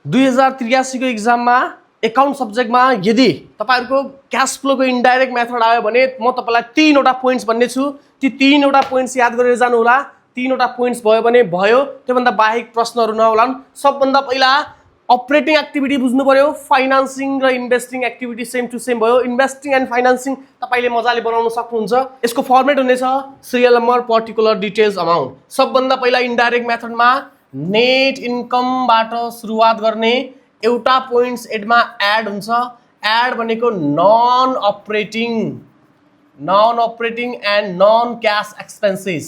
2083 को एक्जाममा एकाउन्ट सब्जेक्टमा यदि तपाईहरुको क्याश फ्लोको इन्डाइरेक्ट मेथड आयो भने म तपाईलाई 3 वटा पोइन्ट्स भन्ने छु। ती 3 वटा पोइन्ट्स याद गरेर जानु होला। 3 वटा पोइन्ट्स भयो भने भयो, त्योभन्दा बाहेक प्रश्नहरु नहोलान्। सबभन्दा पहिला अपरेटिङ एक्टिभिटी बुझ्नु पर्यो। फाइनान्सिङ र investing activity same to same भयो। इन्भेस्टिङ एन्ड फाइनान्सिङ तपाईले मजाले बनाउन सक्नुहुन्छ। यसको फर्मेट हुनेछ serial number particular details amount. सबभन्दा पहिला इन्डाइरेक्ट मेथडमा नेट इन्कमबाट सुरुवात गर्ने। एउटा पोइन्ट्स एडमा एड हुन्छ। एड भनेको non operating and non cash expenses.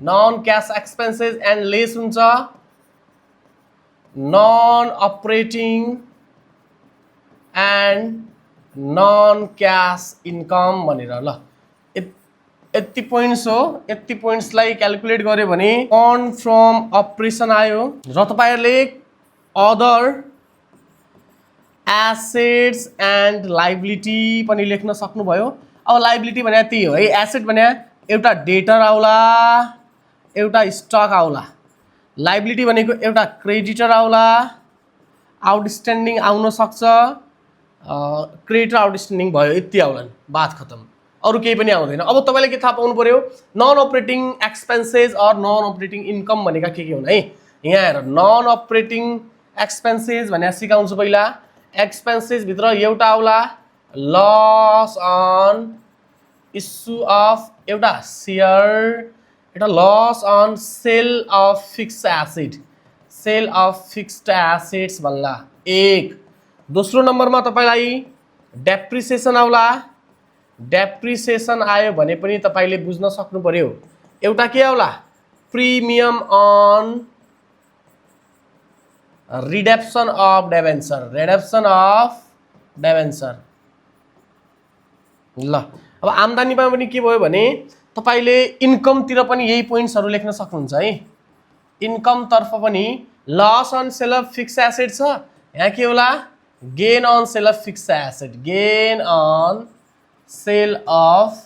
Non cash expenses and less हुन्छ non operating and non cash income भनेर। ल यति पोइन्ट्स हो। यति पोइन्ट्सलाई क्याल्कुलेट गर्यो भने फन्ड फ्रम अपरेसन आयो र तपाईहरुले अदर एसेट्स एन्ड लायबिलिटी पनि लेख्न सक्नुभयो। अब लायबिलिटी भने त्यही हो है। एसेट भने एउटा डेटर आउला, एउटा स्टक आउला। लायबिलिटी भनेको एउटा क्रेडिटर आउला, आउटस्ट्यान्डिङ आउन सक्छ। क्रेडिटर आउटस्ट्यान्डिङ भयो, यति आउलान्, बात खतम। अरु केही पनि आउँदैन। अब तपाईले के थाहा पाउनु पर्यो, नन अपरेटिङ एक्सपेन्सेस अर नन अपरेटिङ इन्कम भनेका के हुन् है। यहाँ हेर, नन अपरेटिङ एक्सपेन्सेस भने सिकाउँछु पहिला। एक्सपेन्सेस भित्र एउटा आउला लस अन इस्यु अफ एउटा शेयर, एउटा loss on sale of fixed asset. Sale of fixed assets भन्ला एक। दोस्रो नम्बरमा तपाईलाई डेप्रिसिएसन आउला। डेप्रिसिएसन आयो भने पनि तपाईले बुझ्न सक्नु पर्यो। एउटा के आउला, premium on redemption of debenture. Redemption of debenture. ल अब आम्दानीमा पनि के भयो भने तपाईले इन्कमतिर पनि यही पोइन्ट्सहरु लेख्न सक्नुहुन्छ है। इन्कम तर्फ पनि loss on sale of fixed asset छ। यहाँ के होला, gain on sale of fixed asset. Gain on sale of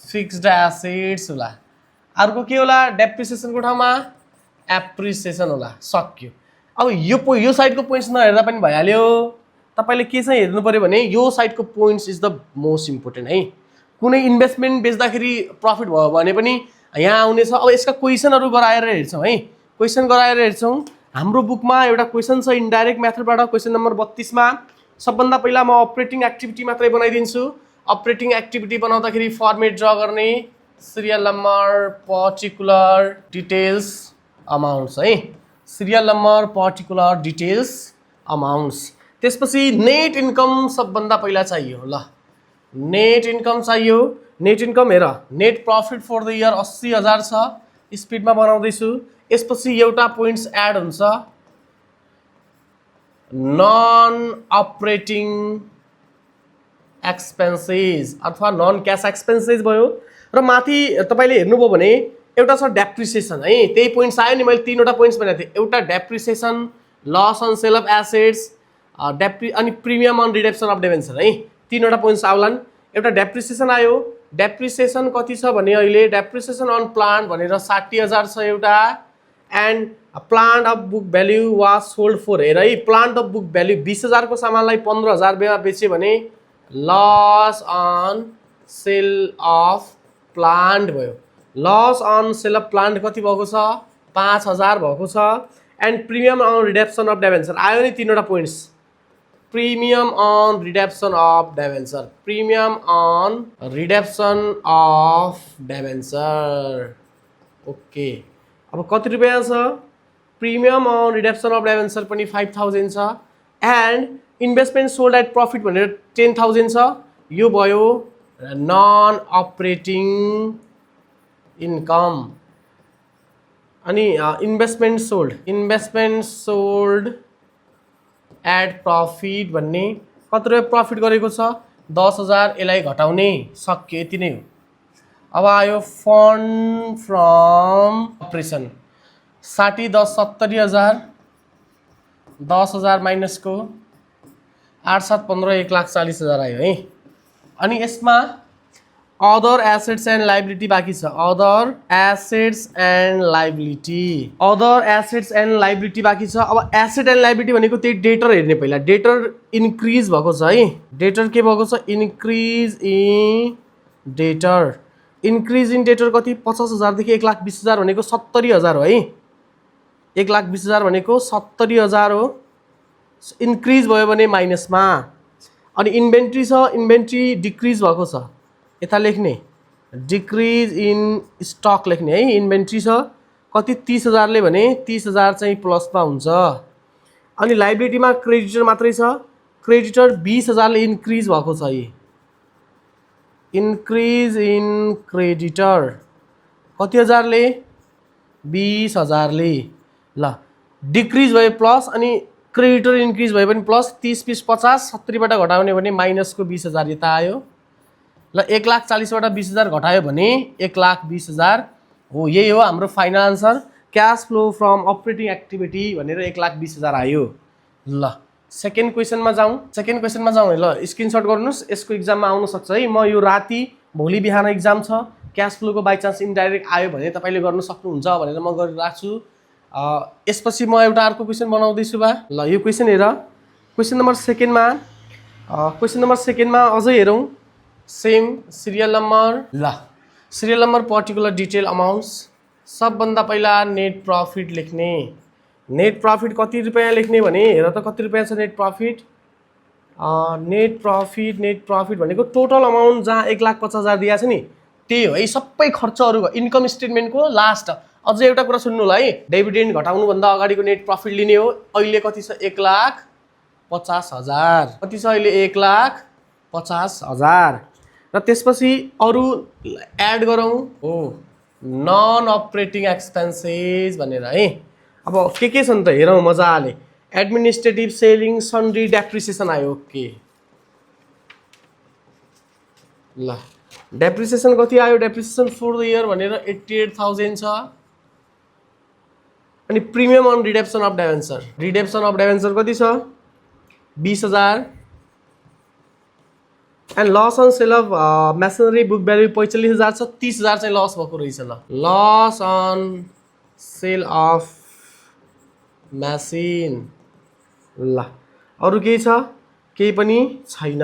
fixed assets होला। अर्को के होला, डेप्रिसिएसनको ठाउँमा एप्रिसिएसन होला। सक्यो। अब यो साइडको पोइन्ट्स नहेर्दा पनि भइहाल्यो। तपाईले के चाहिँ हेर्नु पर्यो भने यो साइडको points is the most important है। कुनै इन्भेस्टमेन्ट बेच्दाखेरि प्रफिट भयो भने पनि यहाँ आउनेछ। अब यसका क्वेसनहरु गराएर हेर्छौं है। क्वेसन गराएर हेर्छौं। हाम्रो बुकमा एउटा क्वेसन छ इन्डाइरेक्ट मेथडबाट, क्वेसन नम्बर 32 मा। सबभन्दा पहिला म अपरेटिङ एक्टिभिटी मात्रै बनाइदिन्छु। अपरेटिङ एक्टिभिटी बनाउँदाखेरि फर्मेट ड्रा गर्ने, serial number particular details amounts है। Serial number particular details amounts. त्यसपछि नेट इन्कम सबभन्दा पहिला चाहियो। ल नेट इन्कम चाहियो। नेट इन्कम हेर, net profit for the year 80,000 छ। स्पिडमा बनाउँदैछु। यसपछि एउटा पोइन्ट्स एड हुन्छ नन अपरेटिङ एक्सपेन्सेस अथवा नन क्याश एक्सपेन्सेस भयो। र माथि तपाईले हेर्नुभयो भने एउटा छ डेप्रिसिएसन है। त्यही पोइन्ट्स आयो नि, मैले 3 वटा पोइन्ट्स भनेको थिएँ। एउटा depreciation, loss on sale of assets, अनि premium on redemption of debenture है। 3 वटा पोइन्ट्स आउलान्। एउटा डेप्रिसिएसन आयो। डेप्रिसिएसन कति छ भने अहिले डेप्रिसिएसन अन प्लान्ट भनेर 60,000 छ एउटा। And plant of book value was sold for, हेर है, प्लान्ट अफ बुक भ्याल्यु 20,000 को सामानलाई 15,000 मा बेच्यो भने loss on sale of plant भयो। Loss on sale of plant कति भएको छ, 5,000 भएको छ। And premium on redemption of debenture आयो नि 3 वटा points. Premium on redemption of debenture. Premium on redemption of debenture. Okay. अब कति रुपैयाँ छ, premium on redemption of debenture पनि 5,000 छ। And investment sold at profit भनेर 10,000 छ। यो भयो नन अपरेटिङ इन्कम। अनि इन्भेस्टमेन्ट सोल्ड एट प्रफिट भन्ने कति रुपैयाँ प्रफिट गरेको छ, 10,000। यसलाई घटाउने, सक्यो, यति नै हो। अब आयो फन्ड फ्रम अपरेसन 60, 10, 70,000। 10,000 माइनसको 8, 7, 15, 1,40,000 आयो है। अनि यसमा अदर एसेट्स एन्ड लाइबिलिटी बाँकी छ अदर एसेट्स एन्ड लाइबिलिटी बाँकी छ। अब एसेट एन्ड लाइबिलिटी भनेको त्यही डेटर हेर्ने पहिला डेटर इन्क्रिज भएको छ है डेटर के भएको छ इन्क्रिज इन डेटर कति 50,000 देखि 1,20,000 भनेको 70,000 हो है 1,20,000 भनेको 70,000 हो इन्क्रिज भयो भने माइनसमा अनि इन्भेन्ट्री छ इन्भेन्ट्री डिक्रिज भएको छ यता लेख्ने डिक्रिज इन स्टक लेख्ने है इन्भेन्ट्री छ कति 30,000 ले भने 30,000 चाहिँ प्लसमा हुन्छ अनि लाइबिलिटीमा क्रेडिटर मात्रै छ क्रेडिटर 20,000 ले इन्क्रिज भएको छ है इन्क्रिज इन क्रेडिटर कति हजारले 20,000 ले ल डिक्रिज भयो प्लस अनि क्रेडिटर इन्क्रिज भयो भने प्लस 30 20 50 70 बाट घटाउने भने माइनसको 20,000 यता आयो ल 1,40,000 बाट 20,000 घटायो भने 1,20,000 हो यही हो हाम्रो final answer cash flow from operating activity भनेर 1,20,000 आयो ल सेकेन्ड क्वेशनमा जाउँ है ल स्क्रिनशट गर्नुस् यसको एक्जाममा आउन सक्छ है म यो राति भोलि बिहान एक्जाम छ क्याश फ्लोको बाइ चान्स इन्डाइरेक्ट आयो भने तपाईले गर्न सक्नुहुन्छ भनेर म गरिराख्छु यसपछि म एउटा अर्को क्वेशन बनाउँदैछु बा ल यो क्वेशन हेर क्वेशन नम्बर सेकेन्डमा अझै हेरौँ same serial number particular detail amounts सबभन्दा पहिला नेट प्रॉफिट लेख्ने नेट प्रॉफिट कति रुपैयाँ लेख्ने भने हेर त कति रुपैयाँ छ नेट प्रॉफिट भनेको टोटल अमाउन्ट जहाँ 1,50,000 दिएको छ नि त्यही हो है सबै खर्चहरुको इन्कम स्टेटमेन्टको लास्ट अझै एउटा कुरा सुन्नु ल है डिभिडेन्ड घटाउनु भन्दा अगाडिको नेट प्रॉफिट लिने हो अहिले कति छ 1,50,000 कति छ अहिले 1,50,000 र त्यसपछि अरु एड गरौँ हो नन अपरेटिङ एक्सपेन्सेस भनेर है अब के छ नि त हेरौँ मजाले एडमिनिस्ट्रेटिभ सेलिङ सन्ड्री डेप्रिसिएसन आयो ओके ल डेप्रिसिएसन कति आयो डेप्रिसिएसन फर द इयर भनेर 88,000 छ अनि premium on redemption of debenture कति छ 20,000 and loss on sale of machinery book value 45,000 छ 30,000 चाहिँ लस भएको रहेछ ल loss on sale of machine ल अरु केही छ केही पनि छैन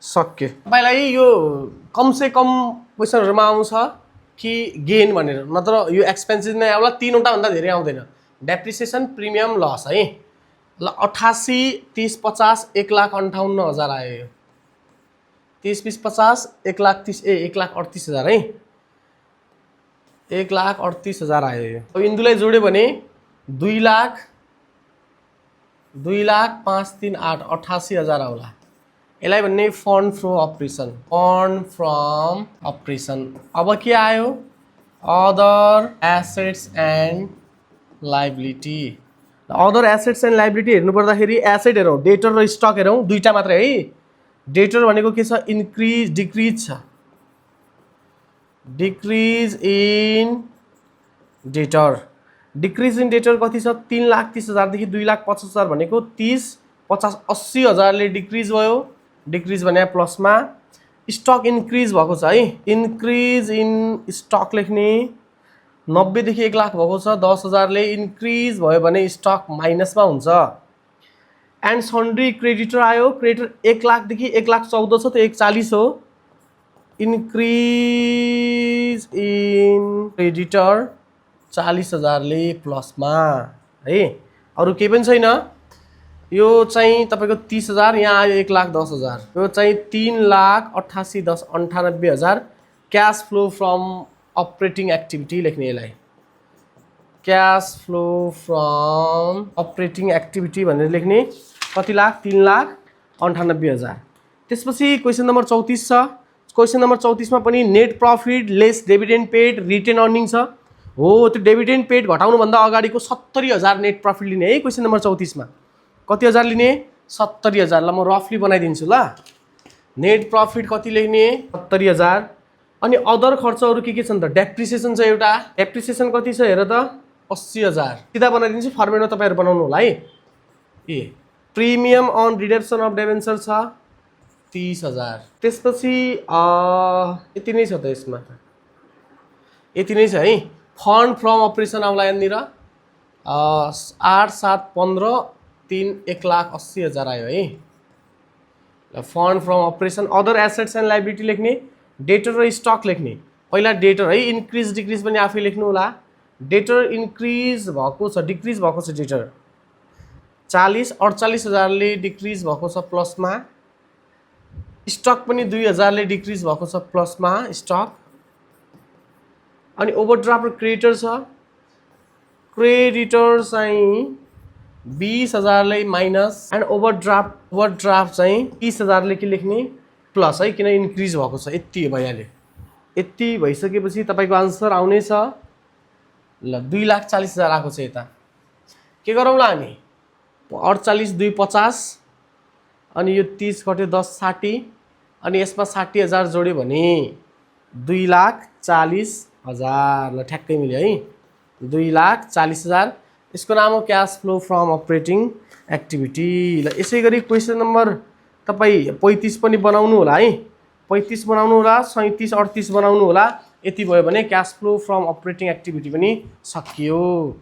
सक्यो तपाईलाई यो कम से कम क्वेशनहरुमा आउँछ कि गेन भनेर नत्र यो एक्सपेन्सेस नै आउला तीनवटा भन्दा धेरै आउँदैन डेप्रिसिएसन प्रिमियम लस है ल 88 30 50 1,58,000 आयो 30 20 50 1,38,000 है 1,38,000 आयो यो अब इन्दुलाई जोड्यो भने 2,05,3,8 88,000 आउला यसलाई भन्ने फन्ड फ्रम अपरेसन अब के आयो अदर एसेट्स एन्ड लाइबिलिटी हेर्नु पर्दाखेरि एसेट हेरौँ डेटर र स्टक हेरौँ दुईटा मात्रै है डेटर भनेको के छ इन्क्रिज डिक्रिज छ डिक्रिज इन डेटर कति छ 3,30,000 देखि 2,50,000 भनेको 30 50 80,000 ले डिक्रिज भयो डिक्रिज भने प्लसमा स्टक इन्क्रिज भएको छ है इन्क्रिज इन स्टक लेख्ने 90 देखि 1,00,000 भएको छ 10,000 ले इन्क्रिज भयो भने स्टक माइनसमा हुन्छ एन्ड सन्ड्री क्रेडिटर आयो क्रेडिटर 1,00,000 देखि 1,14,000 छ त 140 हो इन्क्रिज इन क्रेडिटर 40,000 ले प्लसमा है अरु केही पनि छैन यो चाहिँ तपाईको 30,000 यहाँ आयो 1,10,000 यो चाहिँ 3,88,10,98,000 cash flow from operating activity लेख्ने यसलाई cash flow from operating activity भनेर लेख्ने कति लाख 3,98,000 त्यसपछि क्वेशन नम्बर 34 छ क्वेशन नम्बर 34 मा पनि net profit less dividend paid retain earning छ हो त्यो डिभिडेन्ड पेड घटाउनु भन्दा अगाडिको 70,000 नेट प्रॉफिट लिने है क्वेशन नम्बर 34 मा कति हजार लिने 70,000 ल म रफली बनाइदिन्छु ल नेट प्रॉफिट कति लेख्ने 70,000 अनि अदर खर्चहरु के छन् त डेप्रिसिएसन छ एउटा डेप्रिसिएसन कति छ हेर त 80,000 सिधा बनाइदिन्छु फर्मेटमा तपाईहरु बनाउनु होला है ए premium on redemption of debenture छ 30,000। त्यसपछि यति नै छ त यसमा, यति नै छ है। फन्ड फ्रम अपरेसन आउला यहाँनिर 8, 7, 15, 3 1,80,000 आयो है। Fund from operation. Other assets and liability लेख्ने, डेटर र स्टक लेख्ने। पहिला डेटर है, इन्क्रिज डिक्रिज पनि आफै लेख्नु होला। डेटर इन्क्रिज भएको छ, डिक्रिज भएको छ डेटर 48,000ले डिक्रिज भएको छ प्लसमा। स्टक पनि 2,000ले डिक्रिज भएको छ प्लसमा स्टक। अनि ओभरड्राफ्ट र क्रेडिटर छ। क्रेडिटर चाहिँ 20,000ले माइनस एन्ड ओभरड्राफ्ट चाहिँ 30,000ले के लेख्ने प्लस है, किन इन्क्रिज भएको छ। यति भइहाल्यो। यति भइसकेपछि तपाईँको आन्सर आउने छ ल 2,40,000 आएको छ। यता के गरौँला हामी, 48 2 50 अनि यो 30 घट्यो 10 60 अनि यसमा 60,000 जोड्यो भने 2,40,000 ल ठ्याक्कै मिल्यो है। 2,40,000। यसको नाम हो cash flow from operating activity. ल यसै गरी क्वेसन नम्बर तपाईँ 35 पनि बनाउनु होला है। 35 बनाउनु होला, 37 38 बनाउनु होला। यति भयो भने cash flow from operating activity पनि सकियो।